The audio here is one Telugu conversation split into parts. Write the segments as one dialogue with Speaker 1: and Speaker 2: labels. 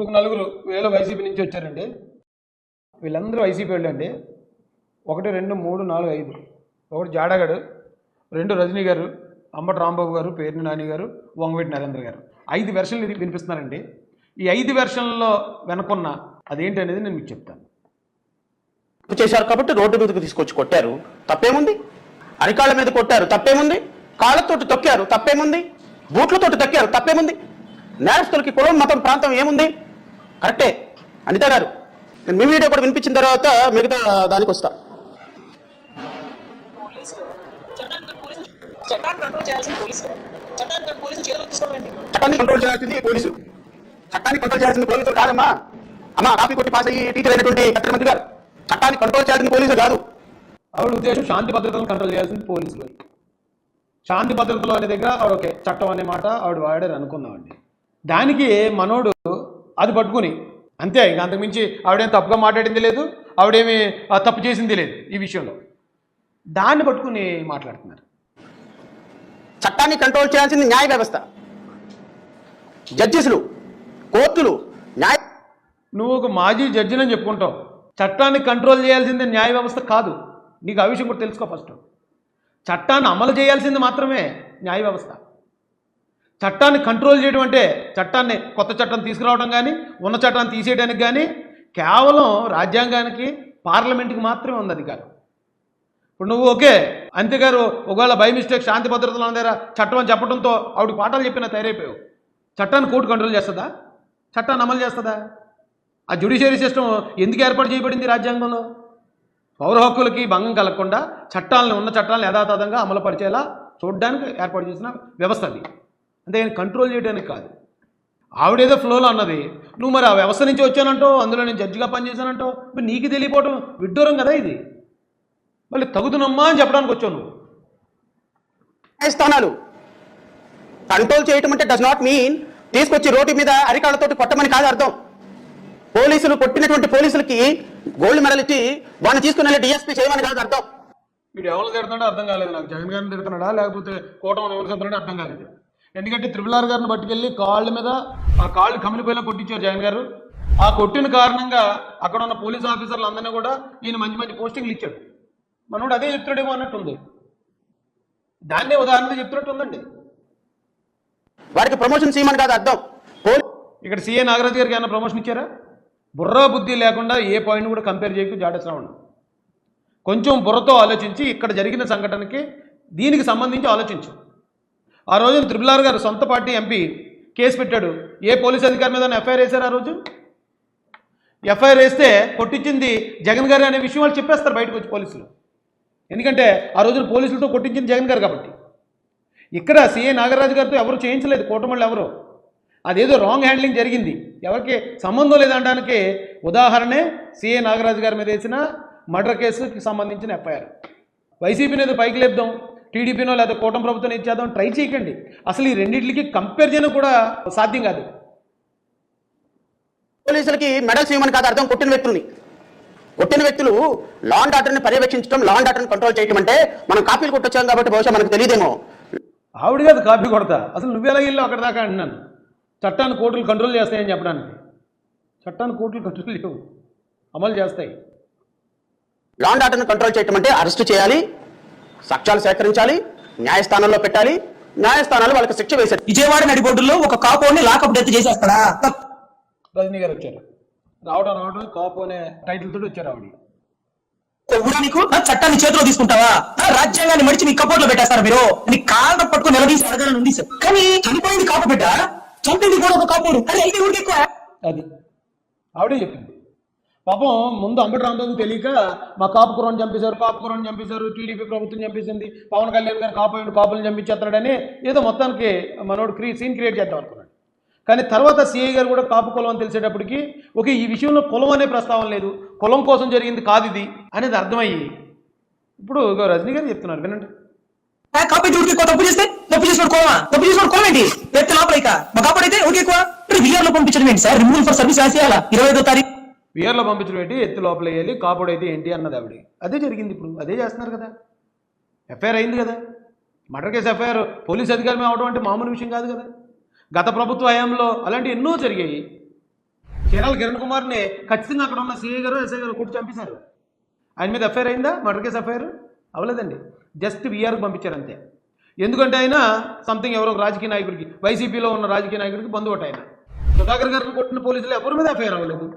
Speaker 1: ఇంకొక నలుగురు వేల వైసీపీ నుంచి వచ్చారండి. వీళ్ళందరూ వైసీపీ వాళ్ళు అండి. 1 2 3 4 5. ఒకటి జాడగాడు, 2 రజనీ గారు, అంబటి రాంబాబు గారు, పేర్ని నాని గారు, వంగవీటి నరేంద్ర గారు. 5 వెర్షన్లు వినిపిస్తున్నారండి. ఈ 5 వెర్షన్లలో వెనకున్న అదేంటి అనేది నేను మీకు చెప్తాను.
Speaker 2: చేశారు కాబట్టి రోడ్డు మీదకి తీసుకొచ్చి కొట్టారు, తప్పేముంది? అరికాళ్ళ మీద కొట్టారు, తప్పేముంది? కాళ్ళతోటి తొక్కారు, తప్పేముంది? బూట్లతోటి తొక్కారు, తప్పేముంది? నేరస్తులకి కులం మతం ప్రాంతం ఏముంది? కరెక్టే. అనిత గారు, నేను మీ వీడియో కూడా వినిపించిన తర్వాత మిగతా దానికి వస్తా. చట్టాన్ని కంట్రోల్ చేయాల్సింది పోలీసు. చట్టాన్ని కంట్రోల్ చేయాల్సింది పోలీసులు కాదమ్మా. అమ్మా, కాపీ కొట్టి పాస్ అయ్యి టీచర్ అయినటువంటి మంత్రి గారు, చట్టాన్ని కంట్రోల్ చేయాల్సింది పోలీసులు కాదు.
Speaker 1: ఆవిడ ఉద్దేశం శాంతి భద్రతలను కంట్రోల్ చేయాల్సింది పోలీసులు. శాంతి భద్రతలు అనే దగ్గర ఆవిడ ఓకే చట్టం అనే మాట ఆవిడ వాడారు అనుకుందామండి. దానికి మనోడు అది పట్టుకుని అంతే, ఇక అంతకుమించి ఆవిడేం తప్పుగా మాట్లాడింది లేదు, ఆవిడేమి తప్పు చేసింది లేదు ఈ విషయంలో. దాన్ని పట్టుకుని మాట్లాడుతున్నారు.
Speaker 2: చట్టాన్ని కంట్రోల్ చేయాల్సింది న్యాయ వ్యవస్థ, జడ్జిస్లు, కోర్టులు.
Speaker 1: నువ్వు ఒక మాజీ జడ్జిని చెప్పుకుంటావు, చట్టాన్ని కంట్రోల్ చేయాల్సింది న్యాయ వ్యవస్థ కాదు. నీకు ఆ విషయం కూడా తెలుసుకో. ఫస్ట్ చట్టాన్ని అమలు చేయాల్సింది మాత్రమే న్యాయ వ్యవస్థ. చట్టాన్ని కంట్రోల్ చేయడం అంటే చట్టాన్ని కొత్త చట్టం తీసుకురావడం కానీ ఉన్న చట్టాన్ని తీసేయడానికి కానీ కేవలం రాజ్యాంగానికి పార్లమెంట్కి మాత్రమే ఉంది అధికారం. ఇప్పుడు నువ్వు ఓకే అంతేగారు ఒకవేళ బై మిస్టేక్ శాంతి భద్రతల దగ్గర చట్టం అని చెప్పడంతో ఆవిడకి పాఠాలు చెప్పినా తయారైపోయావు. చట్టాన్ని కోర్టు కంట్రోల్ చేస్తుందా? చట్టాన్ని అమలు చేస్తుందా? ఆ జ్యుడిషియరీ సిస్టమ్ ఎందుకు ఏర్పాటు చేయబడింది రాజ్యాంగంలో? పౌర హక్కులకి భంగం కలగకుండా చట్టాలను ఉన్న చట్టాలను యథాతథంగా అమలుపరిచేలా చూడడానికి ఏర్పాటు చేసిన వ్యవస్థ అది. అంతేగాని కంట్రోల్ చేయడానికి కాదు. ఆవిడేదో ఫ్లోలో అన్నది, నువ్వు మరి ఆ వ్యవస్థ నుంచి వచ్చానంటో, అందులో నేను జడ్జిగా పనిచేశానంటో, మరి నీకు తెలియపోవటం విడ్డూరం కదా ఇది. మళ్ళీ తగుదునమ్మా అని చెప్పడానికి వచ్చావు నువ్వు.
Speaker 2: న్యాయస్థానాలు కంట్రోల్ చేయటం అంటే డస్ నాట్ మీన్ తీసుకొచ్చి రోడ్డు మీద అరికాళ్ళతోటి కొట్టమని కాదు అర్థం. పోలీసులు కొట్టినటువంటి పోలీసులకి గోల్డ్ మెడల్ ఇచ్చి వాళ్ళని తీసుకుని డిఎస్పీ చేయమని కాదు అర్థం.
Speaker 1: వీడు ఎవరు తిడుతున్నాడో అర్థం కాలేదు నాకు. జగన్ గారిని తిడుతున్నాడా లేకపోతే కూటమి ఎవరు తిడుతున్నాడో అర్థం కాలేదు. ఎందుకంటే RRR గారిని పట్టుకెళ్ళి కాళ్ళ మీద ఆ కాళ్ళు కమిలిపోయినా కొట్టించారు జగన్ గారు. ఆ కొట్టిన కారణంగా అక్కడ ఉన్న పోలీస్ ఆఫీసర్లు అందరినీ కూడా ఈయన మంచి మంచి పోస్టింగ్లు ఇచ్చాడు. మనోడు అదే చెప్తాడేమో అన్నట్టుంది. దాన్నే ఉదాహరణగా చెప్తున్నట్టు ఉందండి.
Speaker 2: వారికి ప్రమోషన్ చేయమని కాదు అర్థం.
Speaker 1: ఇక్కడ CA నాగరాజు గారికి ఏమైనా ప్రమోషన్ ఇచ్చారా? బుర్రా బుద్ధి లేకుండా ఏ పాయింట్ కూడా కంపేర్ చేయకు జాడ శ్రావణ్. కొంచెం బుర్రతో ఆలోచించి ఇక్కడ జరిగిన సంఘటనకి దీనికి సంబంధించి ఆలోచించు. ఆ రోజు RRR గారు సొంత పార్టీ MP కేసు పెట్టాడు. ఏ పోలీస్ అధికారి మీద ఎఫ్ఐఆర్ వేశారు? ఆ రోజు ఎఫ్ఐఆర్ వేస్తే కొట్టించింది జగన్ గారు అనే విషయం వాళ్ళు చెప్పేస్తారు బయటకు వచ్చి పోలీసులు. ఎందుకంటే ఆ రోజున పోలీసులతో కొట్టించింది జగన్ గారు కాబట్టి. ఇక్కడ CA నాగరాజు గారితో ఎవరు చేయించలేదు, కూటమిళ్ళు ఎవరు. అదేదో రాంగ్ హ్యాండ్లింగ్ జరిగింది, ఎవరికి సంబంధం లేదనడానికి ఉదాహరణే CA నాగరాజు గారి మీద వేసిన మర్డర్ కేసుకి సంబంధించిన ఎఫ్ఐఆర్. వైసీపీని ఏదో పైకి లేపుదాం, టీడీపీనో లేదా కూటమి ప్రభుత్వం ఇచ్చేద్దాం ట్రై చేయకండి. అసలు ఈ రెండింటికి కంపేర్ చేయడం కూడా సాధ్యం కాదు.
Speaker 2: పోలీసులకి మెడల్స్ ఇవ్వమని కాదు అర్థం. కొట్టిన వ్యక్తులు లా అండ్ ఆర్డర్ని పర్యవేక్షించడం, లా అండ్ ఆర్డర్ని కంట్రోల్ చేయడం అంటే మనం కాపీలు కొట్టొచ్చాం కాబట్టి బహుశా మనకు తెలియదేమో.
Speaker 1: ఆవిడ కాదు కాపీ కొడతా, అసలు నువ్వెలా వెళ్ళావు అక్కడ దాకా అంటున్నాను. చట్టాన్ని కోర్టులు కంట్రోల్ చేస్తాయని చెప్పడానికి. చట్టాన్ని కోర్టులు కంట్రోల్ చేయవు, అమలు చేస్తాయి.
Speaker 2: లా అండ్ ఆర్డర్ని కంట్రోల్ చేయడం అంటే అరెస్ట్ చేయాలి, సాక్ష్యాలు సేకరించాలి, న్యాయస్థానంలో పెట్టాలి, న్యాయస్థానాలు వాళ్ళకి శిక్ష వేశారు.
Speaker 3: విజయవాడ నడిబొడ్డులో ఒక కాపోని లాకప్ డెత్ చేసేస్తాడా?
Speaker 1: రజనీ గారు వచ్చారు, రావడం కాపు అనే టైటిల్ తోటి వచ్చారు. ఆవిడ
Speaker 3: నీకు చట్టాన్ని చేతిలో తీసుకుంటావా? రాజ్యాంగాన్ని మడిచి మీ కపోర్లో పెట్టేస్తారు మీరు. నీ కాళ్ళ పట్టుకుని నిలదీసి అడగాలని ఉంది సార్. కానీ చనిపోయింది కాపు బిడ్డ, చంపింది కూడా ఒక కాపోడు. అరే అయితే ఊరికి ఎక్కువ.
Speaker 1: అది ఆవిడే చెప్పింది. పాపం ముందు అంబటి రాంబాబు తెలియక మా కాపు కుర్రని చంపేశారు, టీడీపీ ప్రభుత్వం చంపేసింది, పవన్ కళ్యాణ్ గారు కాపులను చంపించేస్తాడని ఏదో మొత్తానికి మనోడు సీన్ క్రియేట్ చేద్దాం అనుకున్నాడు. కానీ తర్వాత CI గారు కూడా కాపు కులం అని తెలిసేటప్పటికి ఓకే ఈ విషయంలో కులం అనే ప్రస్తావన లేదు, కులం కోసం జరిగింది కాదు ఇది అనేది అర్థమయ్యి ఇప్పుడు రజనీ గారు చెప్తున్నారు వినండి.
Speaker 3: తప్పు చేసినోడు కోవా ఏంటి? ఎత్తే లోపల ఇక మా కాపాడు అయితే ఓకే ఎక్కువ విఆర్లో పంపించడం ఏంటి సార్? రిమూవల్ ఫర్ సర్వీస్ రాసేయాలా 25వ తారీఖు
Speaker 1: విఆర్లో పంపించడం ఏంటి, ఎత్తి లోపల వేయాలి, కాపాడు అయితే ఏంటి అన్నది ఆవిడ. అదే జరిగింది. ఇప్పుడు అదే చేస్తున్నారు కదా. ఎఫ్ఐఆర్ అయింది కదా. మర్డర్ కేసు ఎఫ్ఐఆర్ పోలీస్ అధికారి అవడం అంటే మామూలు విషయం కాదు కదా. గత ప్రభుత్వ హయాంలో అలాంటి ఎన్నో జరిగాయి. చీరాల కిరణ్ కుమార్ని ఖచ్చితంగా అక్కడ ఉన్న సిఐ గారు ఎస్ఐ గారు కొట్టి చంపేశారు. ఆయన మీద ఎఫ్ఐఆర్ అయిందా? మర్డర్ కేసు ఎఫ్ఐఆర్ అవ్వలేదండి. జస్ట్ వీఆర్కి పంపించారు అంతే. ఎందుకంటే ఆయన సంథింగ్ ఎవరో ఒక రాజకీయ నాయకుడికి, వైసీపీలో ఉన్న రాజకీయ నాయకుడికి బంధువుట ఆయన. సుధాకర్ గారిని కొట్టిన పోలీసులు ఎవరి మీద ఎఫ్ఐఆర్ అవ్వలేదు.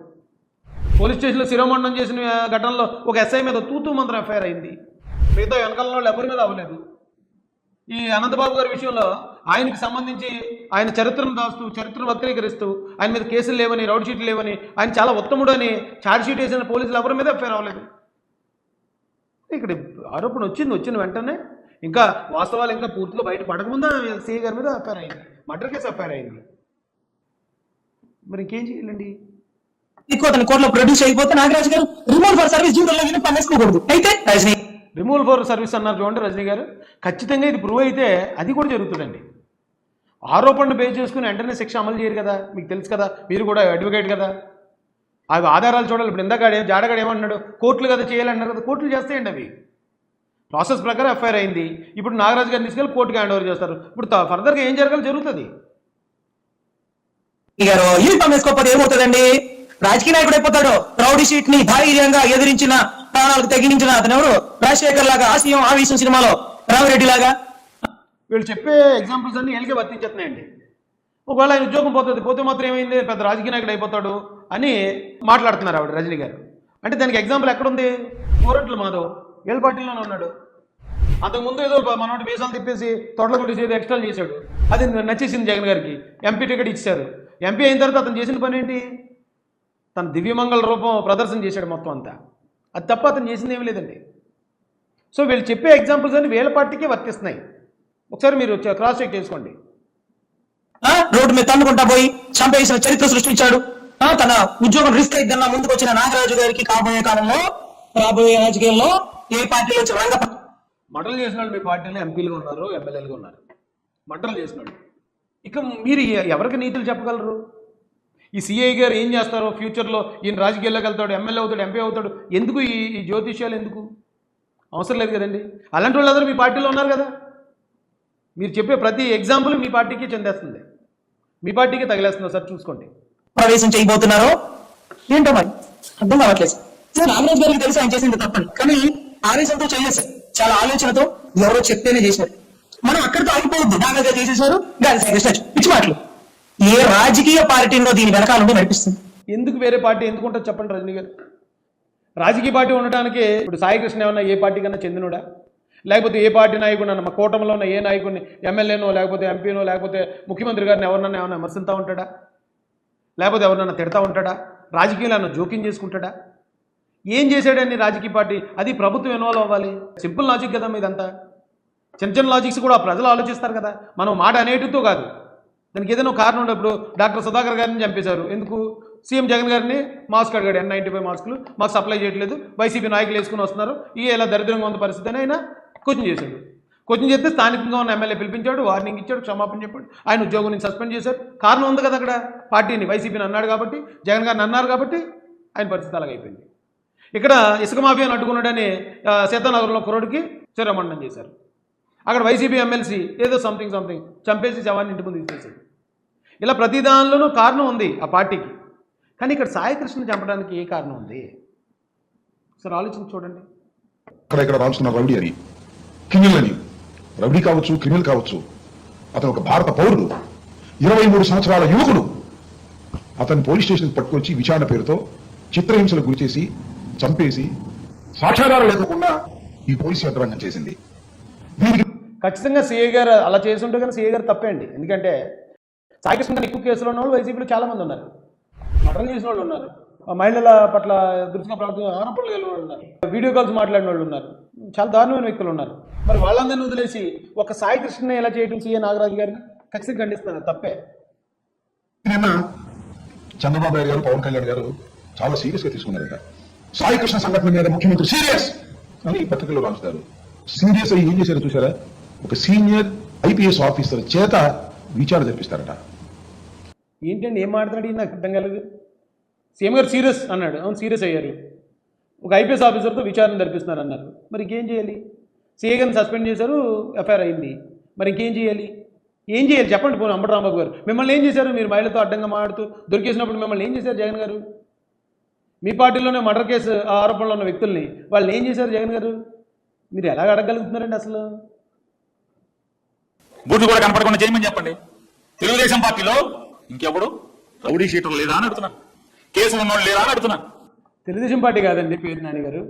Speaker 1: పోలీస్ స్టేషన్లో శిరోమండనం చేసిన ఘటనలో ఒక ఎస్ఐ మీద తూతూ మంత్రం ఎఫ్ఐఆర్ అయింది. మిగతా వెనకాల వాళ్ళు ఎవరి మీద అవ్వలేదు. ఈ అనంతబాబు గారి విషయంలో ఆయనకి సంబంధించి ఆయన చరిత్రను దాస్తూ, చరిత్రను వక్రీకరిస్తూ, ఆయన మీద కేసులు లేవని, రౌడ్ షీట్లు లేవని, ఆయన చాలా ఉత్తముడు అని ఛార్జ్ షీట్ వేసిన పోలీసులు ఎవరి మీద ఎఫ్ఐఆర్ అవ్వలేదు. ఇక్కడ ఆరోపణ వచ్చిన వెంటనే ఇంకా వాస్తవాలు ఇంకా పూర్తిగా బయట పడకముందా సిఐ గారి మీద ఎఫ్ఐఆర్ అయింది, మర్డర్ కేసు ఎఫ్ఐఆర్ అయింది. మరి ఇంకేం చేయాలండి?
Speaker 3: ఎక్కువ అతని కోర్టులో ప్రొడ్యూస్ అయిపోతే నాగరాజు గారు రిమూవ్ ఫర్ సర్వీస్ జీవితంలో యూనిఫామ్ వేసుకోకూడదు. అయితే రజనీ
Speaker 1: రిమూవల్ ఫర్ సర్వీస్ అన్నారు చూడండి రజనీ గారు, ఖచ్చితంగా ఇది ప్రూవ్ అయితే అది కూడా జరుగుతుందండి. ఆరోపణను బేస్ చేసుకుని వెంటనే శిక్ష అమలు చేయరు కదా, మీకు తెలుసు కదా, మీరు కూడా అడ్వకేట్ కదా. అవి ఆధారాలు చూడాలి. ఇప్పుడు ఇందాక జాడగాడు ఏమన్నాడు, కోర్టులు కదా చేయాలన్నారు కదా, కోర్టులు చేస్తాయండి అవి. ప్రాసెస్ ప్రకారం ఎఫ్ఐఆర్ అయింది. ఇప్పుడు నాగరాజు గారిని తీసుకెళ్ళి కోర్టుకి హ్యాండ్ ఓవర్ చేస్తారు. ఇప్పుడు ఫర్దర్గా ఏం జరగాలి జరుగుతుంది.
Speaker 3: గారు యూనిఫామ్ వేసుకోకపోతే ఏమవుతుందండి? రాజకీయ నాయకుడు అయిపోతాడు. రౌడీ షీట్ ని ధైర్యంగా ఎదిరించిన, ప్రాణాలకు తెగించిన అతను ఎవరు? రాజశేఖర్ లాగా, ఆశయం ఆవేశం సినిమాలో రామిరెడ్డి లాగా.
Speaker 1: వీళ్ళు చెప్పే ఎగ్జాంపుల్స్ అన్ని వీళ్ళకే వర్తించేస్తున్నాయండి. ఒకవేళ ఆయన ఉద్యోగం పోతే మాత్రం ఏమైంది, పెద్ద రాజకీయ నాయకుడు అయిపోతాడు అని మాట్లాడుతున్నారు ఆవిడ రజనీ గారు. అంటే దానికి ఎగ్జాంపుల్ ఎక్కడుంది? కోరట్ల మాధవ్ ఏళ్ళ పార్టీలోనే ఉన్నాడు. అంతకుముందు ఏదో మనోటి మీసాలు తిప్పేసి తొడలు కొట్టేసి ఏదో ఎక్స్ట్రాలు చేశాడు. అది నచ్చేసింది జగన్ గారికి. ఎంపీ టికెట్ ఇచ్చారు. ఎంపీ అయిన తర్వాత అతను చేసిన పని ఏంటి? తన దివ్యమంగళ రూపం ప్రదర్శన చేశాడు మొత్తం అంతా. అది తప్ప అతను చేసింది ఏమీ లేదండి. సో వీళ్ళు చెప్పే ఎగ్జాంపుల్స్ అన్ని వేల పార్టీకే వర్తిస్తున్నాయి. ఒకసారి మీరు క్రాస్ చెక్ చేసుకోండి.
Speaker 3: రోడ్డు మీద తన్నుకుంటా పోయి చంపేసిన చరిత్ర సృష్టించాడు. తన ఉద్యోగం రిస్క్ అయిద్దన్న ముందుకు వచ్చిన నాగరాజు గారికి కాబోయే కాలంలో, రాబోయే రాజకీయాల్లో ఏ పార్టీలో వచ్చి రంగ
Speaker 1: మటలు చేసిన వాళ్ళు మీ పార్టీలో ఎంపీలుగా ఉన్నారు, ఎమ్మెల్యేలుగా ఉన్నారు. మటలు చేసిన వాళ్ళు ఇక మీరు ఎవరికి నీతులు చెప్పగలరు? ఈ సిఐ గారు ఏం చేస్తారో, ఫ్యూచర్లో ఈయన రాజకీయాల్లోకి వెళ్తాడు, ఎమ్మెల్యే అవుతాడు, ఎంపీ అవుతాడు, ఎందుకు ఈ జ్యోతిష్యాలు ఎందుకు? అవసరం లేదు కదండి. అలాంటి వాళ్ళందరూ మీ పార్టీలో ఉన్నారు కదా. మీరు చెప్పే ప్రతి ఎగ్జాంపుల్ మీ పార్టీకి చెందేస్తుంది, మీ పార్టీకి తగిలేస్తుంది. సార్ చూసుకోండి.
Speaker 3: ప్రవేశం చేయబోతున్నారో ఏంటో మరి అర్థం కావట్లేదు. నాగరాజు గారికి తెలుసు ఆయన చేసింది తప్పని, కానీ ఆవేశంతో చేయలేదు. చాలా ఆలోచనతో ఎవరో చెప్తేనే చేశారు. మనం అక్కడితో ఆగిపోవద్దు. నాగరాజు గారు చేసేసారు, పిచ్చి మాటలు. ఏ రాజకీయ పార్టీలో దీని వెనకాల నుండి నడిపిస్తుంది?
Speaker 1: ఎందుకు వేరే పార్టీ ఎందుకు ఉంటుంది చెప్పండి రజనీ గారు. రాజకీయ పార్టీ ఉండటానికి ఇప్పుడు సాయి కృష్ణ ఏమన్నా ఏ పార్టీ కన్నా చెందినడా? లేకపోతే ఏ పార్టీ నాయకుడు మా కూటమిలో ఉన్న ఏ నాయకుడిని, ఎమ్మెల్యేనో లేకపోతే ఎంపీనో లేకపోతే ముఖ్యమంత్రి గారిని ఎవరినన్నా ఏమన్నా విమర్శిస్తూ ఉంటాడా? లేకపోతే ఎవరినన్నా తిడతా ఉంటాడా? రాజకీయాలు ఏమన్నా జోక్యం చేసుకుంటాడా? ఏం చేశాడని రాజకీయ పార్టీ? అది ప్రభుత్వం ఇన్వాల్వ్ అవ్వాలి. సింపుల్ లాజిక్ కదా ఇదంతా. చిన్న లాజిక్స్ కూడా ప్రజలు ఆలోచిస్తారు కదా. మనం మాట అనేటితో కాదు, దానికి ఏదైనా కారణం ఉండే. ఇప్పుడు డాక్టర్ సుధాకర్ గారిని చంపేశారు ఎందుకు? సీఎం జగన్ గారిని మాస్క్ అడిగాడు, N95 మాస్కులు మాకు సప్లై చేయట్లేదు, వైసీపీ నాయకులు వేసుకుని వస్తున్నారు, ఈ ఎలా దరిద్రంగా ఉన్న పరిస్థితి అని ఆయన క్వశ్చన్ చేశాడు. క్వశ్చన్ చేస్తే స్థానికంగా ఉన్న ఎమ్మెల్యే పిలిపించాడు, వార్నింగ్ ఇచ్చాడు, క్షమాపణ చెప్పాడు, ఆయన ఉద్యోగం నుంచి సస్పెండ్ చేశారు. కారణం ఉంది కదా అక్కడ. పార్టీని వైసీపీని అన్నాడు కాబట్టి, జగన్ గారిని అన్నారు కాబట్టి ఆయన పరిస్థితి అలాగైపోయింది. ఇక్కడ ఇసుక మాఫియాను అడ్డుకున్నాడని సీతానగరంలో కుర్రోడికి శిరోమండనం చేశారు. అక్కడ వైసీపీ ఎమ్మెల్సీ ఏదో సంథింగ్ చంపేసి శవాన్ని ఇంటి ముందు తీసేశాడు. ఇలా ప్రతి దానిలోనూ కారణం ఉంది ఆ పార్టీకి. కానీ ఇక్కడ సాయి కృష్ణ చంపడానికి ఏ కారణం ఉంది? సార్ ఆలోచించి చూడండి.
Speaker 4: ఇక్కడ రాల్సిన రౌడీ అని, క్రిమినల్ అని, రౌడీ కావచ్చు, క్రిమినల్ కావచ్చు, అతను ఒక భారత పౌరుడు, 23 సంవత్సరాల యువకుడు. అతను పోలీస్ స్టేషన్ పట్టుకొచ్చి విచారణ పేరుతో చిత్రహింసలకు గురిచేసి చంపేసి సాక్ష్యాధారాలు లేకుండా ఈ పోలీసు యంత్రాంగం చేసింది. దీనికి
Speaker 1: ఖచ్చితంగా సీఏ గారు అలా చేసి ఉంటే కానీ సీఏ గారు తప్పే అండి. ఎందుకంటే సాయి కృష్ణ ఎక్కువ కేసులో ఉన్న వాళ్ళు వైసీపీలో చాలామంది ఉన్నారు, మటన్ చేసిన వాళ్ళు ఉన్నారు, మహిళల పట్ల దురుసుగా ప్రవర్తన ఆరోపణలు కలిగిన వాళ్ళు ఉన్నారు, వీడియో కాల్స్ మాట్లాడిన వాళ్ళు ఉన్నారు, చాలా దారుణమైన వ్యక్తులు ఉన్నారు. మరి వాళ్ళందరినీ వదిలేసి ఒక సాయి కృష్ణ ఎలా చేయడం సీఏ నాగరాజు గారిని ఖచ్చితంగా ఖండిస్తున్నారు, తప్పే.
Speaker 4: నిన్న చంద్రబాబు నాయుడు గారు, పవన్ కళ్యాణ్ గారు చాలా సీరియస్ గా తీసుకున్నారట. సాయి కృష్ణ సంఘటన మీద ముఖ్యమంత్రి సీరియస్ అని పత్రికలో రాస్తారు. సీరియస్ అయ్యి ఏం చేశారో చూసారా? ఒక సీనియర్ IPS ఆఫీసర్ చేత విచారణ జరిపిస్తారట.
Speaker 1: ఏంటండి ఏం మాట్లాడి నాకు అర్థం కాలేదు. సీఎం గారు సీరియస్ అన్నాడు, అవును సీరియస్ అయ్యారు. ఒక IPS ఆఫీసర్తో విచారణ జరిపిస్తున్నారు అన్నారు. మరి ఇంకేం చేయాలి? సీఏ గారిని సస్పెండ్ చేశారు, ఎఫ్ఐఆర్ అయింది, మరి ఇంకేం చేయాలి? ఏం చేయాలి చెప్పండి పోనీ అంబటి రాంబాబు గారు. మిమ్మల్ని ఏం చేశారు? మీరు మహిళతో అడ్డంగా మాట్లాడుతూ దొరికేసినప్పుడు మిమ్మల్ని ఏం చేశారు జగన్ గారు? మీ పార్టీలోనే మర్డర్ కేసు ఆరోపణలో ఉన్న వ్యక్తుల్ని వాళ్ళని ఏం చేశారు జగన్ గారు? మీరు ఎలాగ అడగలుగుతున్నారండి అసలు?
Speaker 5: బూట్లు కూడా కనపడకుండా చేయమని చెప్పండి. తెలుగుదేశం పార్టీలో ఇంకెప్పుడు రౌడీ షీటర్ లేదా అని అడుగుతున్నా, కేసులు ఉన్నోళ్ళు లేదా అని అడుగుతున్నా.
Speaker 1: తెలుగుదేశం పార్టీ కాదండి పేరు నాని గారు,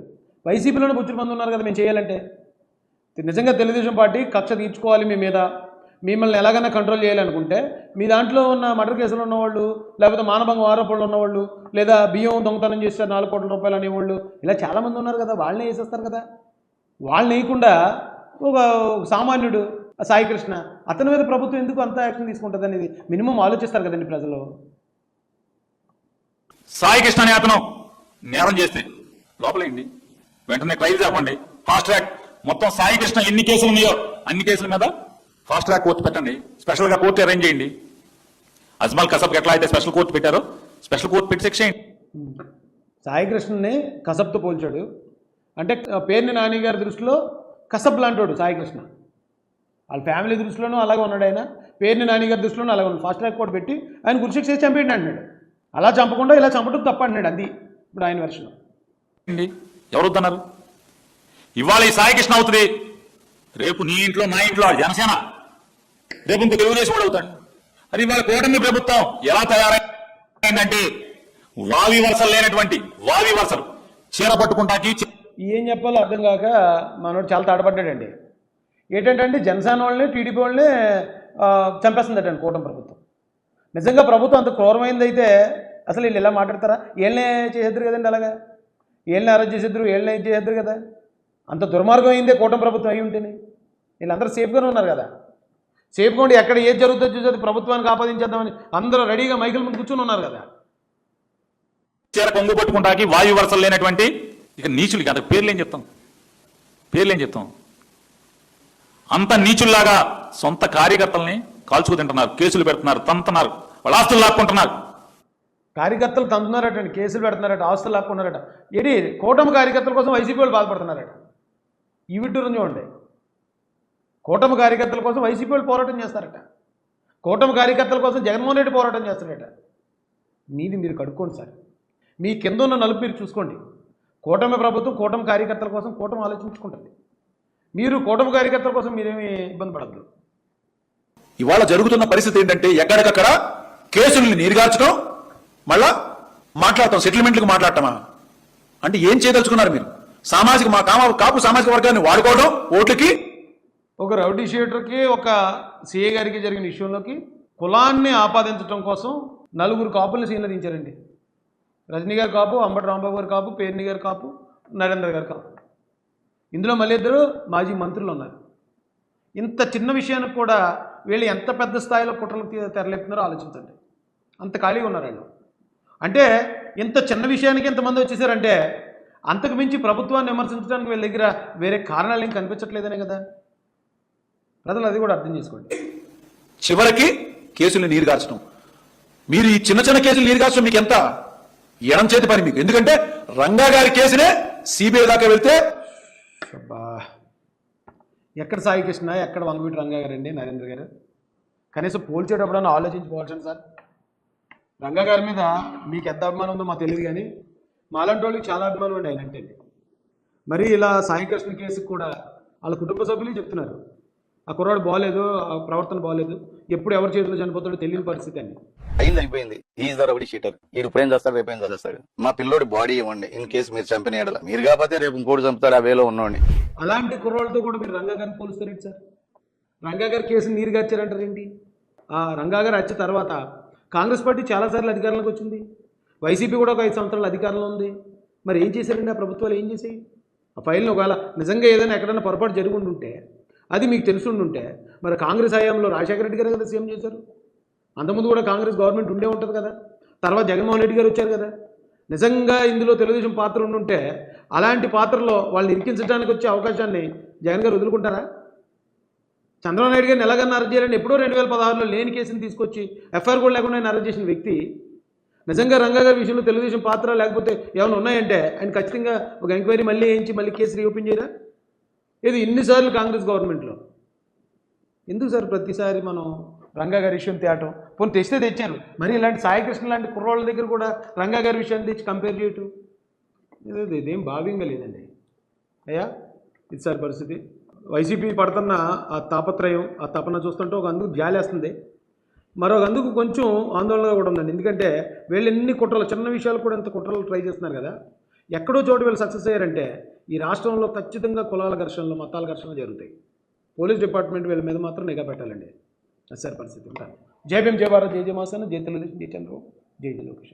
Speaker 1: వైసీపీలోనే బుచ్చుడు మంది ఉన్నారు కదా మేము చేయాలంటే. నిజంగా తెలుగుదేశం పార్టీ కక్ష తీర్చుకోవాలి మీ మీద, మిమ్మల్ని ఎలాగైనా కంట్రోల్ చేయాలనుకుంటే మీ దాంట్లో ఉన్న మర్డర్ కేసులు ఉన్నవాళ్ళు, లేకపోతే మానభంగం ఆరోపణలు ఉన్నవాళ్ళు, లేదా బియ్యం దొంగతనం చేస్తారు 4 కోట్ల రూపాయలు అనేవాళ్ళు, ఇలా చాలామంది ఉన్నారు కదా, వాళ్ళని వేసేస్తారు కదా. వాళ్ళని వేయకుండా ఒక సామాన్యుడు సాయి కృష్ణ అతని మీద ప్రభుత్వం ఎందుకు అంత యాక్షన్ తీసుకుంటుంది అనేది మినిమం ఆలోచిస్తారు కదండి ప్రజలు.
Speaker 5: సాయి కృష్ణ అనే అతను నేరం చేస్తే లోపలేండి, వెంటనే ట్రైల్ చెప్పండి, ఫాస్ట్ ట్రాక్. మొత్తం సాయి కృష్ణ ఎన్ని కేసులు ఉన్నాయో అన్ని కేసుల మీద ఫాస్ట్ ట్రాక్ కోర్టు పెట్టండి, స్పెషల్ గా కోర్టు అరేంజ్ చేయండి. అజ్మల్ కసబ్కి ఎట్లా అయితే స్పెషల్ కోర్టు పెట్టారో స్పెషల్ కోర్టు పెట్టి శిక్ష చేయండి.
Speaker 1: సాయి కృష్ణని కసబ్తో పోల్చాడు అంటే పేర్ని నాని గారి దృష్టిలో కసబ్ లాంటివాడు సాయి కృష్ణ. వాళ్ళ ఫ్యామిలీ దృష్టిలోనూ అలాగే ఉన్నాడు ఆయన, పేర్ని నాని గారి దృష్టిలోనూ అలాగే ఉన్నాడు. ఫాస్ట్ ట్రాక్ కోర్టు పెట్టి ఆయన గురిశిక్ష చేసి చంపేయండి అంటున్నాడు. అలా చంపకుండా ఇలా చంపడం తప్ప అంటున్నాడు. అది ఇప్పుడు ఆయన వెర్షన్.
Speaker 5: ఎవరు వద్దన్నారు? ఇవాళ ఈ సాయి కృష్ణ అవుతుంది, రేపు నీ ఇంట్లో నా ఇంట్లో జనసేన, రేపు ఇంకో తెలుగుదేశం కూడా అవుతాడు. అది ఇవాళ కూటమి ప్రభుత్వం ఎలా తయారైందంటే వావి వరుసలు లేనటువంటి వావి వరుసలు చీర పట్టుకుంటాకి
Speaker 1: ఏం చెప్పాలో అర్థం కాక మనోడు చాలా తడబడ్డాడండి. ఏంటంటే జనసేన వాళ్ళని టీడీపీ వాళ్ళని చంపేస్తుందటండి కూటమి ప్రభుత్వం. నిజంగా ప్రభుత్వం అంత క్రూరమైంది అయితే అసలు వీళ్ళు ఇలా మాట్లాడతారా? వీళ్ళనే చేసేద్దరు కదండి, అలాగా వీళ్ళని అరెస్ట్ చేసేద్దరు, వీళ్ళని చేసేద్దరు కదా. అంత దుర్మార్గం అయిందే కూటమి ప్రభుత్వం అయి ఉంటేనే. వీళ్ళందరూ సేఫ్గానే ఉన్నారు కదా. సేఫ్గా ఉండి ఎక్కడ ఏది జరుగుతుందో చూసేది ప్రభుత్వానికి ఆపాదించేద్దామని అందరూ రెడీగా మైకుల ముందు కూర్చొని ఉన్నారు కదా.
Speaker 5: చీర కొంగు పట్టుకుంటాకి వాయు వరుసలు లేనటువంటి ఇక నీచులకి అంత పేర్లేం చెప్తాం. అంత నీచుల్లాగా సొంత కార్యకర్తల్ని కాల్చుకు తింటున్నారు, కేసులు పెడుతున్నారు, తంతున్నారు, వాళ్ళ ఆస్తులు లాక్కుంటున్నారు.
Speaker 1: కార్యకర్తలు తంతున్నారటండి, కేసులు పెడుతున్నారట, ఆస్తులు లాక్కున్నారట. ఏది కూటమి కార్యకర్తల కోసం వైసీపీ వాళ్ళు బాధపడుతున్నారట. ఈ విడ్డూరం చూడండి. కూటమి కార్యకర్తల కోసం వైసీపీ వాళ్ళు పోరాటం చేస్తారట, కూటమి కార్యకర్తల కోసం జగన్మోహన్ రెడ్డి పోరాటం చేస్తారట. మీది మీరు కడుక్కోండి సార్, మీ కింద ఉన్న నలుపు మీరు చూసుకోండి. కూటమి ప్రభుత్వం కూటమి కార్యకర్తల కోసం కూటమి ఆలోచించుకుంటుంది. మీరు కూటమి కార్యకర్తల కోసం మీరేమీ ఇబ్బంది పడద్దు.
Speaker 6: ఇవాళ జరుగుతున్న పరిస్థితి ఏంటంటే ఎక్కడికక్కడ కేసుల్ని నీరుగార్చడం, మళ్ళా మాట్లాడటం, సెటిల్మెంట్లకు మాట్లాడటమా అంటే ఏం చేయదలుచుకున్నారు మీరు? కాపు సామాజిక వర్గాన్ని వాడుకోవడం ఓట్లకి.
Speaker 1: ఒక రౌడీ షీటర్కి ఒక సిఏ గారికి జరిగిన విషయంలోకి కులాన్ని ఆపాదించడం కోసం 4 కాపుల్ని సీన్లు దించారండి. రజనీ గారు కాపు, అంబటి రాంబాబు గారు కాపు, పేర్ని గారు కాపు, నరేంద్ర గారు కాపు. ఇందులో మళ్ళీ 2 మాజీ మంత్రులు ఉన్నారు. ఇంత చిన్న విషయానికి కూడా వీళ్ళు ఎంత పెద్ద స్థాయిలో కుట్రలకు తెరలేపుతున్నారో ఆలోచించండి. అంత ఖాళీగా ఉన్నారు వాళ్ళు. అంటే ఇంత చిన్న విషయానికి ఎంతమంది వచ్చేసారంటే అంతకు మించి ప్రభుత్వాన్ని విమర్శించడానికి వీళ్ళ దగ్గర వేరే కారణాలు ఏం కనిపించట్లేదనే కదా. ప్రజలు అది కూడా అర్థం చేసుకోండి.
Speaker 6: చివరికి కేసులు నీరుగార్చడం, మీరు ఈ చిన్న చిన్న కేసులు నీరుగార్చడం మీకు ఎంత ఎడం చేతి పని మీకు. ఎందుకంటే రంగా గారి కేసునే సిబిఐ దాకా వెళ్తే
Speaker 1: ఎక్కడ సాయి కృష్ణ, ఎక్కడ వంగవీటి రంగా గారండి, నరేంద్ర గారు కనీసం పోల్చేటప్పుడన్నా ఆలోచించుకోవాల్సింది సార్. రంగా గారి మీద మీకు ఎంత అభిమానం ఉందో మాకు తెలియదు, కానీ మాలాంటి వాళ్ళకి చాలా అభిమానం అండి ఆయన అంటే. మరి ఇలా సాయి కృష్ణ కేసుకు కూడా వాళ్ళ కుటుంబ సభ్యులు చెప్తున్నారు ఆ కుర్రాడు బాగోలేదు, ఆ ప్రవర్తన బాగోలేదు, ఎప్పుడు ఎవరి చేతిలో చనిపోతాడో తెలియని పరిస్థితి అండి.
Speaker 7: అయిపోయింది. Is the rowdy sheeter. వీడు ఇప్పుడు ఏం చేస్తాడు, రేపు ఏం చేస్తాడు. మా పిల్లోడి బాడీ ఇవ్వండి, ఇన్ కేసు మీరు చంపిన ఎడల. మీరు కాకపోతే రేపు ఇంకోటి చంపుతాడు, ఆ వేలో ఉన్నోండి.
Speaker 1: అలాంటి కుర్రాళ్ళతో కూడా మీరు రంగా గారిని పోలుస్తారేంటి సార్? రంగా గారి కేసు నీరుగార్చారంటారు ఏంటి? ఆ రంగా గారు వచ్చే తర్వాత కాంగ్రెస్ పార్టీ చాలాసార్లు అధికారంలోకి వచ్చింది, వైసీపీ కూడా ఒక 5 సంవత్సరాలు అధికారంలో ఉంది. మరి ఏం చేశారండి ఆ ప్రభుత్వాలు? ఏం చేసాయి? ఆ ఫైల్ని ఒకవేళ నిజంగా ఏదైనా ఎక్కడైనా పొరపాటు జరిగి ఉంటే అది మీకు తెలిసి ఉండుంటే మరి కాంగ్రెస్ హయాంలో రాజశేఖర రెడ్డి గారు కదా సీఎం చేశారు. అంతకుముందు కూడా కాంగ్రెస్ గవర్నమెంట్ ఉండే ఉంటుంది కదా. తర్వాత జగన్మోహన్ రెడ్డి గారు వచ్చారు కదా. నిజంగా ఇందులో తెలుగుదేశం పాత్ర ఉండుంటే అలాంటి పాత్రలో వాళ్ళని ఇరికించడానికి వచ్చే అవకాశాన్ని జగన్ గారు వదులుకుంటారా? చంద్రబాబు నాయుడు గారిని ఎలాగన్నా అరెస్ట్ చేయాలని ఎప్పుడో 2016లో లేని కేసుని తీసుకొచ్చి ఎఫ్ఐఆర్ కూడా లేకుండా ఆయన అరెస్ట్ చేసిన వ్యక్తి నిజంగా రంగా గారి విషయంలో తెలుగుదేశం పాత్ర లేకపోతే ఏమైనా ఉన్నాయంటే ఆయన ఖచ్చితంగా ఒక ఎంక్వైరీ మళ్ళీ వేయించి మళ్ళీ కేసు రీఓపెన్ చేయరా? ఇది ఇన్నిసార్లు కాంగ్రెస్ గవర్నమెంట్లో ఎందుకు సార్ ప్రతిసారి మనం రంగా గారి విషయం తేవటం? పోనీ తెస్తే తెచ్చారు, మరి ఇలాంటి సాయికృష్ణ లాంటి కుర్రోళ్ళ దగ్గర కూడా రంగా గారి విషయాన్ని తెచ్చి కంపేర్ చేయటం ఇదేం భావ్యంగా లేదండి. అయ్యా ఇది సార్ పరిస్థితి. వైసీపీ పడుతున్న ఆ తాపత్రయం, ఆ తపన చూస్తుంటే ఒక అందుకు జాలేస్తుంది, మరొక అందుకు కొంచెం ఆందోళనగా కూడా ఉందండి. ఎందుకంటే వీళ్ళు ఎన్ని కుట్రలు, చిన్న విషయాలు కూడా ఎంత కుట్రలు ట్రై చేస్తున్నారు కదా. ఎక్కడో చోటు వీళ్ళు సక్సెస్ అయ్యారంటే ఈ రాష్ట్రంలో ఖచ్చితంగా కులాల ఘర్షణలు, మతాల ఘర్షణలు జరుగుతాయి. పోలీస్ డిపార్ట్మెంట్ వీళ్ళ మీద మాత్రం నిఘా పెట్టాలండి. అది సార్ పరిస్థితి. ఉంటాను. జై భీమ్, జై భారత్, జై జయ మాసాన, జై తెలుగుదేశం, జై చంద్రబాబు, జై జయ లోకేష్.